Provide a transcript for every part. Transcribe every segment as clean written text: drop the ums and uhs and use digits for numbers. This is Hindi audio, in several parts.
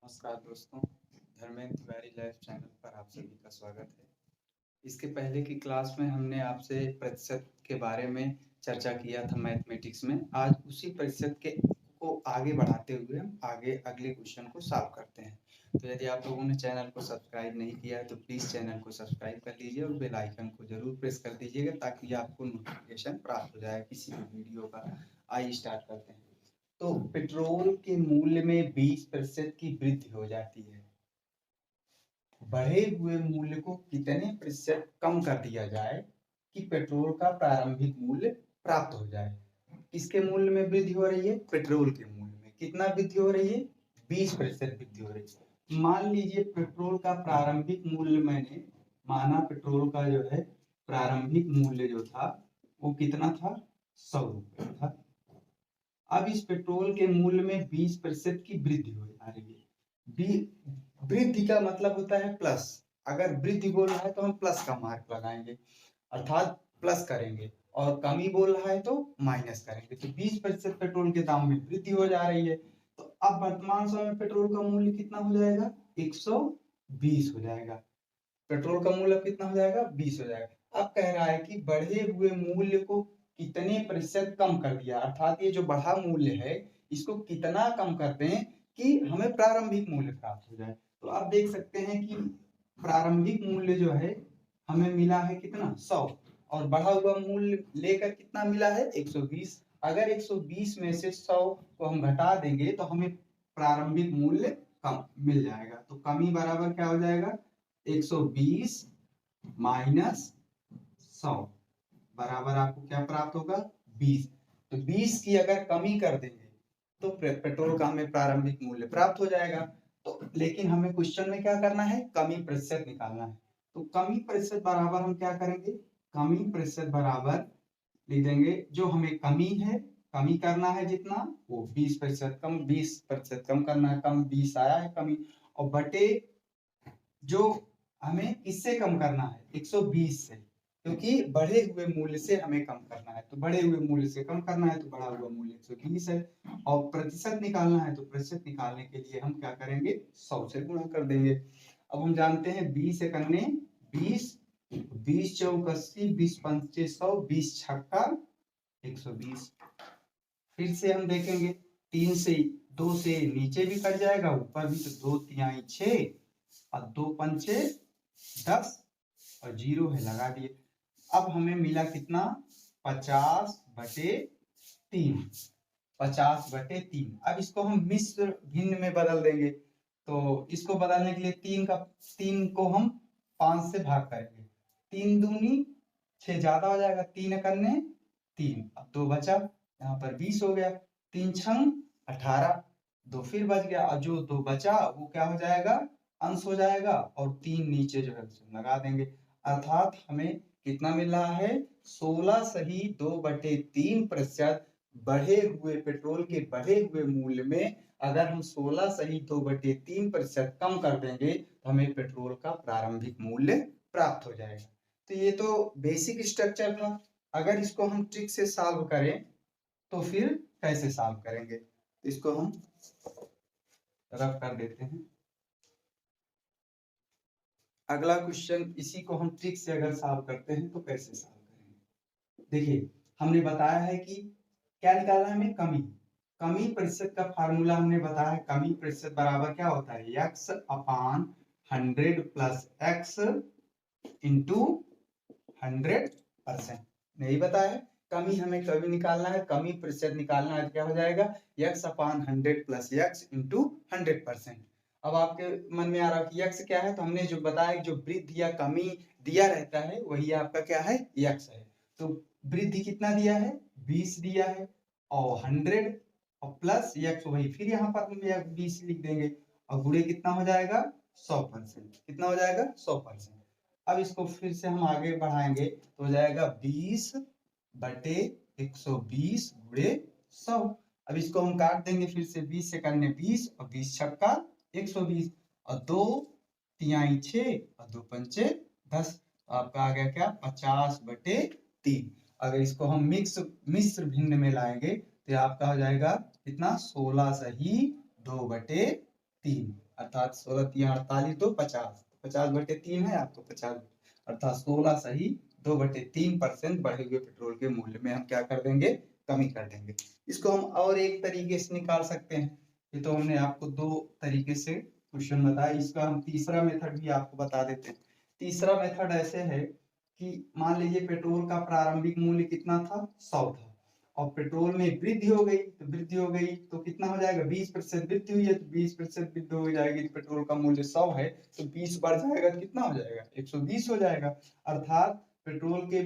नमस्कार दोस्तों, धर्मेंद्र तिवारी लाइफ चैनल पर आप सभी का स्वागत है। इसके पहले की क्लास में हमने आपसे प्रतिशत के बारे में चर्चा किया था मैथमेटिक्स में। आज उसी प्रतिशत के को आगे बढ़ाते हुए हम आगे अगले क्वेश्चन को सॉल्व करते हैं। तो यदि आप लोगों ने चैनल को सब्सक्राइब नहीं किया है तो प्लीज़ चैनल को सब्सक्राइब कर लीजिए और बेल आइकन को ज़रूर प्रेस कर दीजिएगा ताकि आपको नोटिफिकेशन प्राप्त हो जाए किसी भी वीडियो का। आइए स्टार्ट करते हैं। तो पेट्रोल के मूल्य में 20% की वृद्धि हो जाती है। बढ़े हुए मूल्य को कितने प्रतिशत कम कर दिया जाए कि पेट्रोल का प्रारंभिक मूल्य प्राप्त हो जाए? किसके मूल्य में वृद्धि हो रही है? पेट्रोल के मूल्य में। कितना वृद्धि हो रही है? 20% वृद्धि हो रही है। मान लीजिए पेट्रोल का प्रारंभिक मूल्य मैंने माना, पेट्रोल का जो है प्रारंभिक मूल्य जो था वो कितना था? 100 रुपये था। अब इस पेट्रोल के मूल्य में 20% की वृद्धि हो जा रही है। वृद्धि का मतलब होता है प्लस। अगर वृद्धि बोल रहा है तो हम प्लस का मार्क लगाएंगे, अर्थात प्लस करेंगे, और कमी बोल रहा है तो माइनस करेंगे। तो 20% पेट्रोल के दाम में वृद्धि हो जा रही है। तो अब वर्तमान समय में पेट्रोल का मूल्य कितना हो जाएगा? 120 हो जाएगा। पेट्रोल का मूल्य कितना हो जाएगा? 20 हो जाएगा। अब कह रहा है कि बढ़े हुए मूल्य को कितने प्रतिशत कम कर दिया, अर्थात ये जो बढ़ा मूल्य है इसको कितना कम कर दें कि हमें प्रारंभिक मूल्य प्राप्त हो जाए। तो आप देख सकते हैं कि प्रारंभिक मूल्य जो है हमें मिला है कितना? 100, और बढ़ा हुआ मूल्य लेकर कितना मिला है? 120। अगर 120 में से 100 को हम घटा देंगे तो हमें प्रारंभिक मूल्य कम मिल जाएगा। तो कमी बराबर क्या हो जाएगा? 120 माइनस 100 बराबर आपको क्या प्राप्त होगा? 20। तो 20 की अगर कमी कर देंगे तो पेट्रोल का हमें प्रारंभिक मूल्य प्राप्त हो जाएगा। तो लेकिन हमें क्वेश्चन में क्या करना है? कमी प्रतिशत निकालना है। तो कमी प्रतिशत बराबर हम क्या करेंगे? कमी प्रतिशत बराबर लिख देंगे, जो हमें कमी है, कमी करना है जितना, वो 20% कम, 20% कम करना है, कम 20 आया है कमी, और बटे जो हमें किससे कम करना है? 120 से, क्योंकि बढ़े हुए मूल्य से हमें कम करना है। तो बढ़े हुए मूल्य से कम करना है तो बढ़ा हुआ मूल्य 120 है, और प्रतिशत निकालना है तो प्रतिशत निकालने के लिए हम क्या करेंगे? 100 से गुणा कर देंगे। अब हम जानते हैं 20 एकन्ने 20, 20 चौक 80, 20 पंचे 100, 20 छक्का 120। फिर से हम देखेंगे 3 से 2 से नीचे भी कट जाएगा, ऊपर भी, तो 2 तिहाई 6 और 2 पंचे 10 और 0 है, लगा दिए। अब हमें मिला कितना? 50/3। 50/3। अब इसको हम मिश्र भिन्न में बदल देंगे। तो इसको बदलने के लिए 3 को हम 5 से भाग करेंगे। 3 दूनी 6 ज्यादा हो जाएगा, 3 एकन्ने 3, अब 2 बचा, यहाँ पर 20 हो गया, 3 छंग 18, 2 फिर बच गया, और जो 2 बचा वो क्या हो जाएगा? अंश हो जाएगा, और 3 नीचे जो है लगा देंगे। अर्थात हमें कितना मिल रहा है? 16 सही 2/3% बढ़े हुए पेट्रोल के बढ़े हुए मूल्य में अगर हम 16 सही 2/3% कम कर देंगे तो हमें पेट्रोल का प्रारंभिक मूल्य प्राप्त हो जाएगा। तो ये तो बेसिक स्ट्रक्चर था। अगर इसको हम ट्रिक से सॉल्व करें तो फिर कैसे सॉल्व करेंगे? इसको हम रफ कर देते हैं। अगला क्वेश्चन, इसी को हम ट्रिक से अगर सॉल्व करते हैं तो कैसे सॉल्व करेंगे? देखिए, हमने बताया है कि क्या निकालना है हमें? कमी। कमी प्रतिशत का फार्मूला हमने बताया है। कमी प्रतिशत बराबर क्या होता है? x/100 plus x into 100%। नहीं बताया है? कमी हमें कभी निकालना है, कमी प्रतिशत निकालना है, क्या हो जाएगा? x/100 plus x into 100%। अब आपके मन में आ रहा है कि x क्या है? तो हमने जो बताया जो वृद्धि या कमी दिया रहता है वही आपका क्या है? x है। तो वृद्धि कितना दिया है? 20 दिया है, और 100 और प्लस x वही, फिर यहाँ पर हम 20 लिख देंगे, और गुणे कितना हो जाएगा? 100%। कितना हो जाएगा? 100%। अब इसको फिर से हम आगे बढ़ाएंगे तो हो जाएगा 20/120 गुणे 100। अब इसको हम काट देंगे फिर से, 20 से करने 20, और 20 छक्का 120, और 2 तिहाई 6 और 2 पंचे 10। आपका आ गया क्या? 50/3। अगर इसको हम मिश्र भिन्न में लाएंगे तो आपका हो जाएगा कितना? 16 सही 2/3। अर्थात 16 3 48 2 50, 50/3 है आपको 50, अर्थात 16 सही 2/3% बढ़े हुए पेट्रोल के मूल्य में हम क्या कर देंगे, कमी कर देंगे। इसको हम और एक तरीके से निकाल सकते हैं। ये तो हमने आपको 2 तरीके से क्वेश्चन बताया, इसका हम तीसरा मेथड भी आपको बता देते हैं। तीसरा मेथड ऐसे है कि मान लीजिए पेट्रोल का प्रारंभिक मूल्य कितना था, 100 था, और पेट्रोल में वृद्धि हो गई, तो वृद्धि हो गई तो कितना हो जाएगा, 20% वृद्धि हुई है, तो 20% वृद्धि हो जाएगी, तो पेट्रोल का मूल्य 100 है, तो 20 बढ़ जाएगा, कितना हो जाएगा, 120 हो जाएगा। अर्थात पेट्रोल के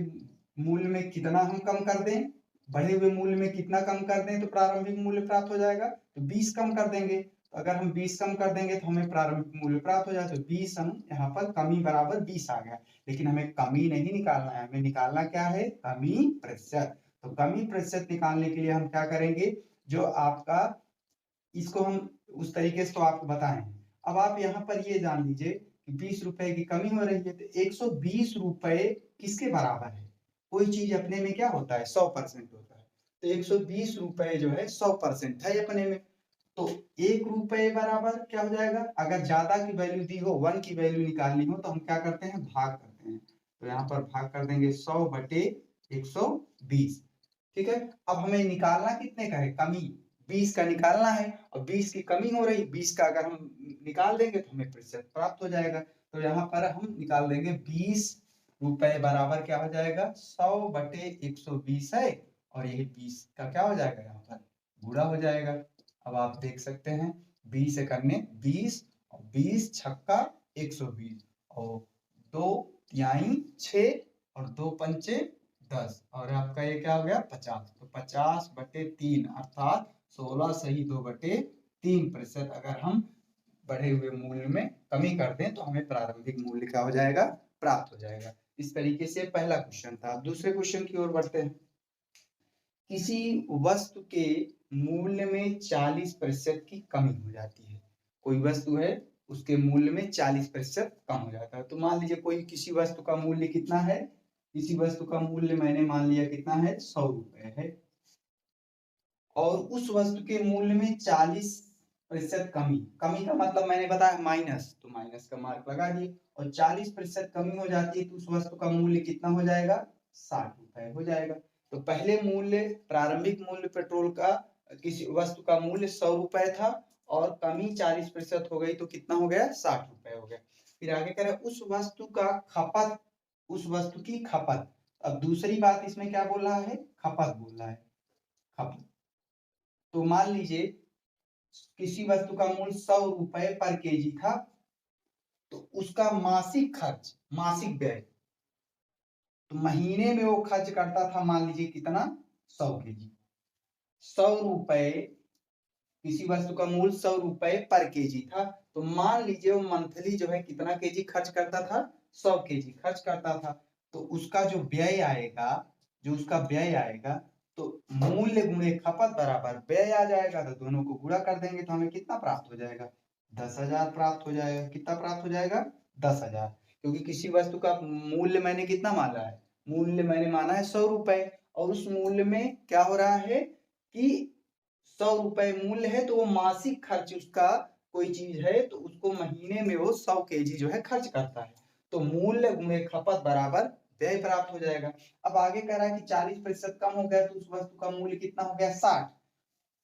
मूल्य में कितना हम कम कर दें, बढ़े हुए मूल्य में कितना कम कर दें तो प्रारंभिक मूल्य प्राप्त हो जाएगा, तो 20 कम कर देंगे। तो अगर हम 20 कम कर देंगे तो हमें प्रारंभिक मूल्य प्राप्त हो जाए, तो 20 हम यहाँ पर कमी बराबर 20 आ गया। लेकिन हमें कमी नहीं निकालना है, हमें निकालना क्या है, कमी प्रतिशत। तो कमी प्रतिशत निकालने के लिए हम क्या करेंगे, जो आपका इसको हम उस तरीके से तो आपको बताएं। अब आप यहाँ पर ये जान लीजिए कि 20 रुपए की कमी हो रही है, तो 120 रुपए किसके बराबर है, कोई चीज अपने में क्या होता है, 100% होता है, तो 120 रुपए जो है 100% है अपने में। तो 1 रुपए बराबर क्या हो जाएगा, अगर ज्यादा की वैल्यू दी हो, 1 की वैल्यू निकालनी हो, तो हम क्या करते हैं, भाग करते हैं। तो यहाँ पर भाग कर देंगे 100/120। ठीक है, अब हमें निकालना कितने का है, कमी 20 का निकालना है, और 20 की कमी हो रही, 20 का अगर हम निकाल देंगे तो हमें प्रतिशत प्राप्त हो जाएगा। तो यहाँ पर हम निकाल देंगे 20 रुपए बराबर क्या हो जाएगा, 100/120 है, और यही 20 का क्या हो जाएगा, यहाँ पर गुणा हो जाएगा। अब आप देख सकते हैं 20 करने 20, और 20 छक्का 120, और 2 तिहाई 6, और 2 पंचे 10, और आपका ये क्या हो गया 50। तो 50/3 अर्थात 16 सही 2/3% अगर हम बढ़े हुए मूल्य में कमी कर दें तो हमें प्रारंभिक मूल्य क्या हो जाएगा, प्राप्त हो जाएगा। इस तरीके से पहला क्वेश्चन था। दूसरे क्वेश्चन की ओर बढ़ते हैं। किसी वस्तु के मूल्य में 40% की कमी हो जाती है। कोई वस्तु है, उसके मूल्य में 40% कम हो जाता है। तो मान लीजिए कोई किसी वस्तु का मूल्य कितना है, किसी वस्तु का मूल्य मैंने मान लिया कितना है, 100 रुपए है, और उस वस्तु के मूल्य में 40% कमी, कमी का मतलब मैंने बताया माइनस, तो माइनस का मार्क लगा दिए, और 40% कमी हो जाती है तो उस वस्तु का मूल्य कितना हो जाएगा, 60 रुपए हो जाएगा। तो पहले मूल्य, प्रारंभिक मूल्य पेट्रोल का, किसी वस्तु का मूल्य 100 रुपए था, और कमी 40% हो गई तो कितना हो गया, 60 रुपए हो गया। फिर आगे कह रहे उस वस्तु का खपत, उस वस्तु की खपत। अब दूसरी बात इसमें क्या बोल रहा है, खपत बोल रहा है, खपत। तो मान लीजिए किसी वस्तु का मूल्य 100 रुपए पर केजी था, तो उसका मासिक खर्च, मासिक व्यय, तो महीने में वो खर्च करता था मान लीजिए कितना, 100 केजी। 100 रुपए, किसी वस्तु का मूल्य 100 रुपए पर केजी था, तो मान लीजिए वो मंथली जो है कितना केजी खर्च करता था, 100 केजी खर्च करता था। तो उसका जो व्यय आएगा, जो उसका व्यय आएगा, तो मूल्य गुणे खपत बराबर व्यय आ जाएगा, तो दोनों को गुणा कर देंगे तो हमें कितना प्राप्त हो जाएगा, 10,000 प्राप्त हो जाएगा। कितना प्राप्त हो जाएगा, 10,000, क्योंकि किसी वस्तु का मूल्य मैंने कितना माना है, मूल्य मैंने माना है 100 रुपए, और उस मूल्य में क्या हो रहा है कि 100 रुपए मूल्य है, तो वो मासिक खर्च उसका कोई चीज है, तो उसको महीने में वो 100 केजी जो है खर्च करता है। तो मूल्य गुणे खपत बराबर व्यय प्राप्त हो जाएगा। अब आगे कह रहा है कि 40% कम हो गया तो उस वस्तु का मूल्य कितना हो गया, 60।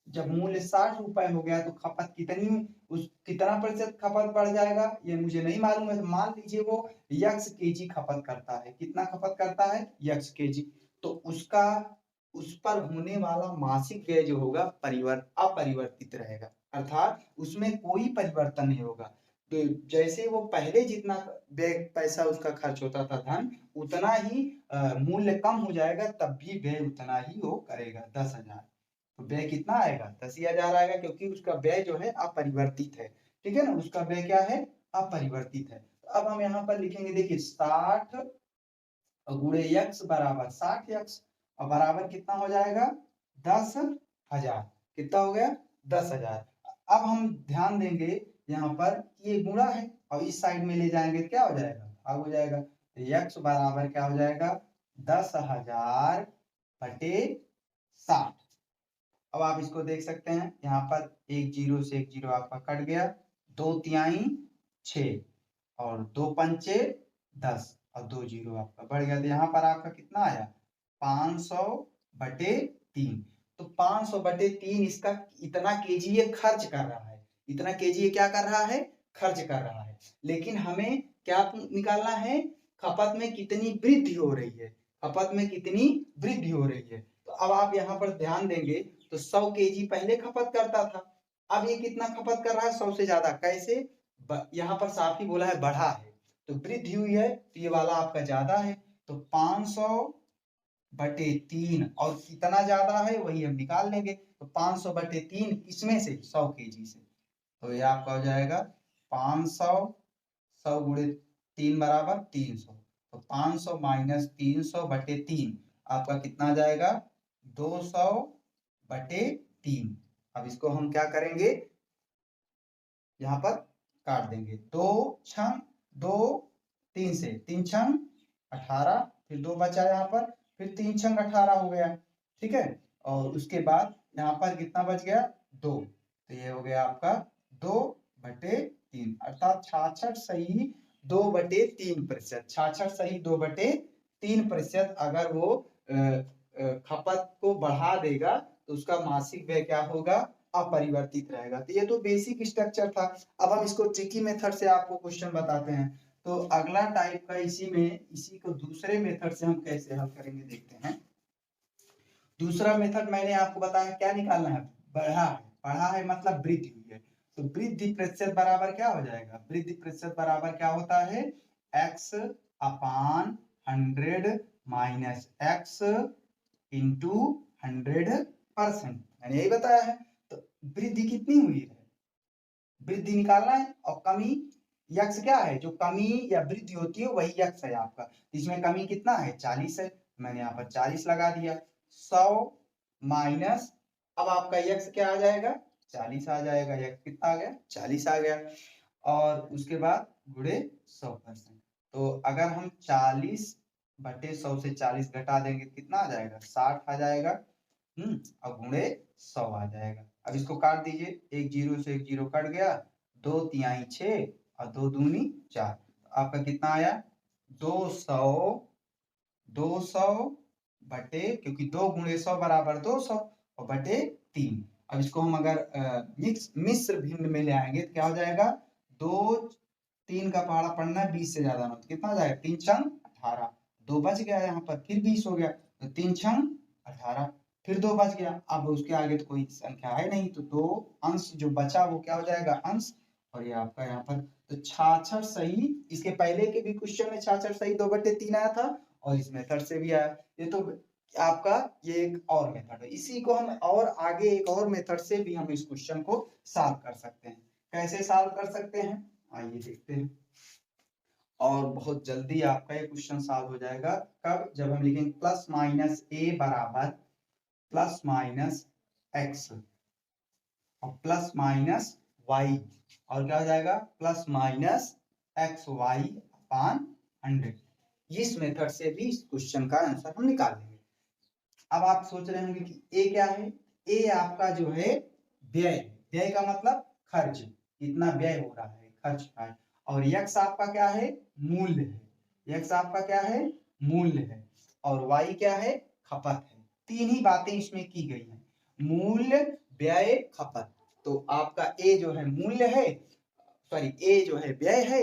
जब मूल्य 60 रुपए हो गया तो खपत कितनी, उस कितना प्रतिशत खपत बढ़ जाएगा ये मुझे नहीं मालूम है। तो मान लीजिए वो x केजी खपत करता है, कितना खपत करता है, x केजी, तो उसका, उस पर होने वाला मासिक व्यय जो होगा अपरिवर्तित रहेगा, अर्थात उसमें कोई परिवर्तन नहीं होगा। तो जैसे वो पहले जितना व्यय पैसा उसका खर्च होता था धन, उतना ही मूल्य कम हो जाएगा, तब भी व्यय उतना ही वो करेगा, 10,000। तो व्यय कितना आएगा, 10,000 आएगा, क्योंकि उसका व्यय जो है अपरिवर्तित है। ठीक है ना, उसका व्यय क्या है, अपरिवर्तित है। तो अब हम यहाँ पर लिखेंगे, देखिए 60 गुणे x बराबर 60x, और बराबर कितना हो जाएगा, 10,000। कितना हो गया, 10,000। अब हम ध्यान देंगे यहाँ पर ये गुणा है, और इस साइड में ले जाएंगे क्या हो जाएगा, भाग हो जाएगा। तो x बराबर क्या हो जाएगा, 10,000/60। अब आप इसको देख सकते हैं, यहाँ पर एक जीरो से एक जीरो आपका कट गया, 2 तिहाई 6 और 2 पंचे 10 और 2 जीरो आपका बढ़ गया। तो यहाँ पर आपका कितना आया 500/3। तो 500/3 इसका इतना केजी ये खर्च कर रहा है, इतना केजी ये क्या कर रहा है, खर्च कर रहा है। लेकिन हमें क्या निकालना है, खपत में कितनी वृद्धि हो रही है, खपत में कितनी वृद्धि हो रही है। तो अब आप यहाँ पर ध्यान देंगे तो 100 केजी पहले खपत करता था, अब ये कितना खपत कर रहा है, 100 से ज्यादा। कैसे, यहाँ पर साफ ही बोला है बढ़ा है, तो वृद्धि हुई है, तो ये वाला आपका ज्यादा है। तो 500/3 और कितना ज्यादा है वही हम निकाल लेंगे। तो 500/3 इसमें से 100 केजी से, तो ये आपका हो जाएगा 500, 100 गुणे 3 बराबर 300। तो 500 माइनस 300/3 आपका कितना आ जाएगा 200/3। अब इसको हम क्या करेंगे, यहाँ पर काट देंगे। 2 छंग 2, 3 से 3 छंग 18, फिर 2 बचा यहाँ पर, फिर 3 छंग 18 हो गया, ठीक है। और उसके बाद यहाँ पर कितना बच गया 2, तो ये हो गया आपका 2/3 अर्थात 66 सही 2/3%। 66 सही 2/3%। अगर वो खपत को बढ़ा देगा तो उसका मासिक व्यय क्या होगा, अपरिवर्तित रहेगा। तो ये तो बेसिक स्ट्रक्चर था। अब हम इसको ट्रिकी मेथड से आपको क्वेश्चन बताते हैं। तो अगला टाइप का इसी को दूसरे मेथड से हम कैसे हल करेंगे देखते हैं। दूसरा मेथड मैंने आपको बताया क्या निकालना है, बढ़ा है, बढ़ा है मतलब वृद्धि हुई है। तो वृद्धि प्रतिशत बराबर क्या हो जाएगा, वृद्धि प्रतिशत बराबर क्या होता है, x/100 माइनस x इंटू 100%। मैंने यही बताया है। तो वृद्धि कितनी हुई है, वृद्धि निकालना है, और कमी यक्स क्या है, जो कमी या वृद्धि होती है वही यक्स है आपका। इसमें कमी कितना है 40 है, मैंने यहाँ पर 40 लगा दिया। 100 माइनस, अब आपका यक्स क्या आ जाएगा 40 आ जाएगा, यक्स कितना आ गया 40 आ गया। और उसके बाद गुणे 100%। तो अगर हम 40/100 से 40 घटा देंगे कितना आ जाएगा 60 आ जाएगा, और गुणे 100 आ जाएगा। अब इसको काट दीजिए, एक जीरो से एक जीरो कट गया, 2 तिहाई 6 और 2 दूनी 4, आपका कितना आया 200 बटे, क्योंकि 2 गुणे 100 बराबर 200 और बटे 3। अब इसको हम अगर मिश्र भिन्न में ले आएंगे तो क्या हो जाएगा, 2 3 का पहाड़ा पढ़ना 20 से ज्यादा ना, कितना हो जाएगा 3 छंग 18, 2 बच गया यहाँ पर, फिर 20 हो गया, तो 3 छंग 18, फिर 2 बच गया। अब उसके आगे तो कोई संख्या है नहीं, तो 2 अंश जो बचा वो क्या हो जाएगा अंश, और ये आपका यहाँ पर तो 66 सही। इसके पहले के भी क्वेश्चन में 66 सही 2/3 आया था, और इस मेथड से भी आया। ये तो आपका ये एक और मेथड है। इसी को हम और आगे एक और मेथड से भी हम इस क्वेश्चन को सॉल्व कर सकते हैं। कैसे सॉल्व कर सकते हैं आइए देखते हैं। और बहुत जल्दी आपका ये क्वेश्चन सॉल्व हो जाएगा। कब, जब हम लिखेंगे प्लस माइनस ए बराबर प्लस माइनस एक्स और प्लस माइनस वाई, और क्या हो जाएगा प्लस माइनस एक्स वाई अपान 100। इस मेथड से भी इस क्वेश्चन का आंसर हम निकाल लेंगे। अब आप सोच रहे होंगे कि ए क्या है, ए आपका जो है व्यय, व्यय का मतलब खर्च, कितना व्यय हो रहा है, खर्च का है। और यक्स आपका क्या है, मूल्य है, यक्स आपका क्या है मूल्य है, और वाई क्या है खपत है। तीन ही बातें इसमें की गई हैं, मूल्य व्यय खपत। तो आपका ए जो है मूल्य है, सॉरी ए जो है व्यय है,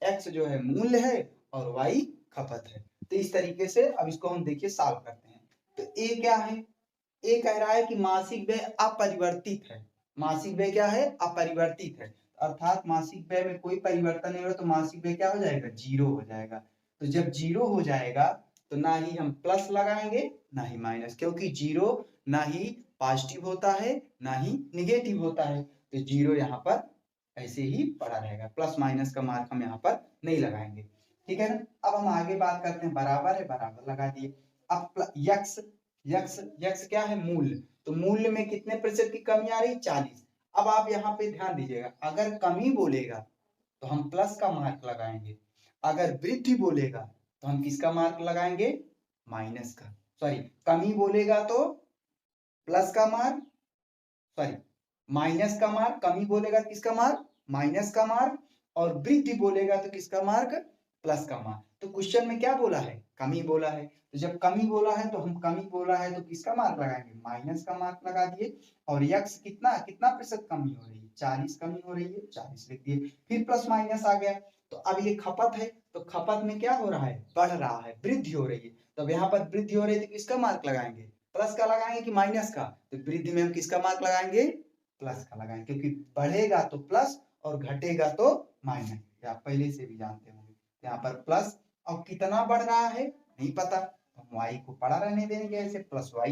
एक्स जो है मूल्य है, और वाई खपत है। तो इस तरीके से अब इसको हम देखिए सॉल्व करते हैं। तो ए क्या है, ए कह रहा है कि मासिक व्यय अपरिवर्तित है, मासिक व्यय क्या है अपरिवर्तित है, अर्थात मासिक व्यय में कोई परिवर्तन नहीं हो रहा, तो मासिक व्यय क्या हो जाएगा जीरो हो जाएगा। तो जब जीरो हो जाएगा तो ना ही हम प्लस लगाएंगे ना ही माइनस, क्योंकि जीरो ना ही पॉजिटिव होता है ना ही निगेटिव होता है, तो जीरो यहाँ पर ऐसे ही पड़ा रहेगा, प्लस माइनस का मार्क हम यहाँ पर नहीं लगाएंगे, ठीक है ना। अब हम आगे बात करते हैं, बराबर है बराबर लगा दिए। अब यक्स, यक्स यक्स क्या है मूल्य, तो मूल्य में कितने प्रतिशत की कमी आ रही 40। अब आप यहाँ पे ध्यान दीजिएगा, अगर कमी बोलेगा तो हम प्लस का मार्क लगाएंगे, अगर वृद्धि बोलेगा तो हम किसका मार्क लगाएंगे माइनस का, सॉरी कमी बोलेगा तो प्लस का मार्क, सॉरी माइनस का मार्क, कमी बोलेगा किसका मार्क माइनस का मार्क, और वृद्धि बोलेगा तो किसका मार्क, प्लस का मार्क। तो क्वेश्चन में क्या बोला है, कमी बोला है, तो जब कमी बोला है तो हम कमी बोला है तो किसका मार्क लगाएंगे, माइनस का मार्क लगा दिए। और यक्स कितना कितना प्रतिशत कमी हो रही है, 40 कमी हो रही है, 40 लिख दिए। फिर प्लस माइनस आ गया, तो अब ये खपत है, तो खपत में क्या हो रहा है, बढ़ रहा है, वृद्धि हो रही है। तो अब यहाँ पर वृद्धि हो रही है तो किसका मार्क लगाएंगे, प्लस का लगाएंगे कि माइनस का, तो वृद्धि में हम किसका मार्क लगाएंगे, प्लस का लगाएंगे, क्योंकि बढ़ेगा तो प्लस और घटेगा तो माइनस, आप पहले से भी जानते होंगे। यहाँ पर प्लस, और कितना बढ़ रहा है नहीं पता, हम y को पड़ा रहने देंगे ऐसे, प्लस y।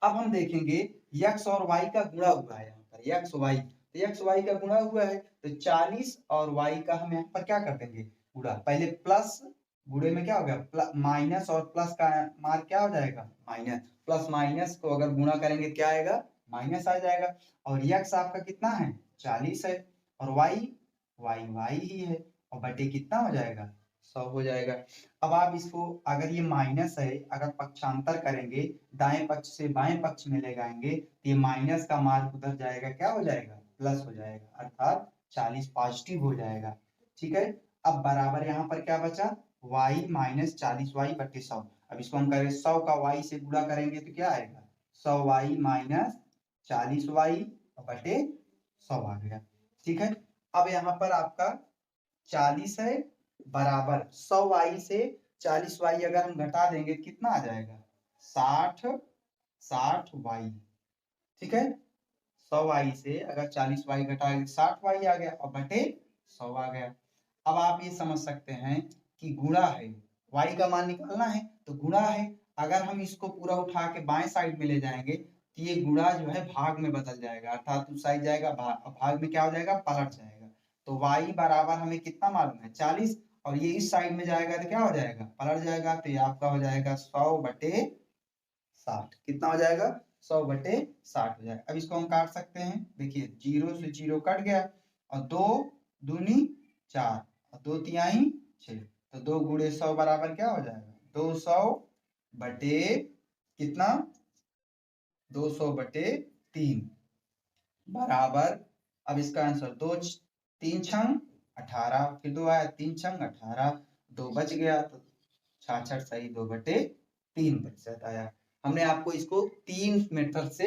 अब हम देखेंगे x और y का गुणा हुआ है, यहाँ पर x y, तो x y का गुणा हुआ है, तो 40 और y का हम यहाँ पर क्या कर देंगे, गुणा। पहले प्लस, गुणे में क्या हो गया, माइनस, और प्लस का मार्क क्या हो जाएगा, माइनस। प्लस माइनस को अगर गुणा करेंगे क्या आएगा, माइनस आ जाएगा। और x आपका कितना है, 40 है, और y ही है, और बटे कितना हो जाएगा, 100 हो जाएगा। अब आप इसको, अगर ये माइनस है, अगर पक्षांतर करेंगे, दाएं पक्ष से बाएं पक्ष में ले जाएंगे, तो ये माइनस का मार्क उधर जाएगा, क्या हो जाएगा, प्लस हो जाएगा, अर्थात 40 पॉजिटिव हो जाएगा। ठीक है, अब बराबर यहाँ पर क्या बचा, y माइनस 40y बटे 100। अब इसको हम करें 100 का y से गुणा करेंगे तो क्या आएगा, 100y माइनस 40y बटे 100 आ गया। ठीक है, अब यहाँ पर आपका 40 है बराबर 100y से 40y अगर हम घटा देंगे कितना आ जाएगा, 60y। ठीक है, 100y से अगर 40y घटाएंगे 60y आ गया, और बटे 100 आ गया। अब आप ये समझ सकते हैं कि गुणा है, y का मान निकालना है तो गुणा है। अगर हम इसको पूरा उठा के बाएं साइड में ले जाएंगे तो ये गुणा जो है भाग में बदल जाएगा, अर्थात उस साइड जाएगा भाग, भाग में क्या हो जाएगा, पलट जाएगा। तो y बराबर हमें कितना मालूम है, 40, और ये इस साइड में जाएगा तो क्या हो जाएगा, पलट जाएगा, तो ये आपका हो जाएगा 100 बटे 60। कितना हो जाएगा, 100 बटे 60 हो जाएगा। अब इसको हम काट सकते हैं, देखिए 0 से 0 कट गया, और 2 दूनी 4, और 2 तिहाई 6, तो 2 गुणे 100 बराबर क्या हो जाएगा, 200 बटे कितना, 200 बटे 3 बराबर। अब इसका आंसर 2 3 छंग 18, फिर 2 आया 3 छंग 18, 2 बच गया, तो 66 सही 2 बटे 3% आया। हमने आपको इसको 3 मेथड से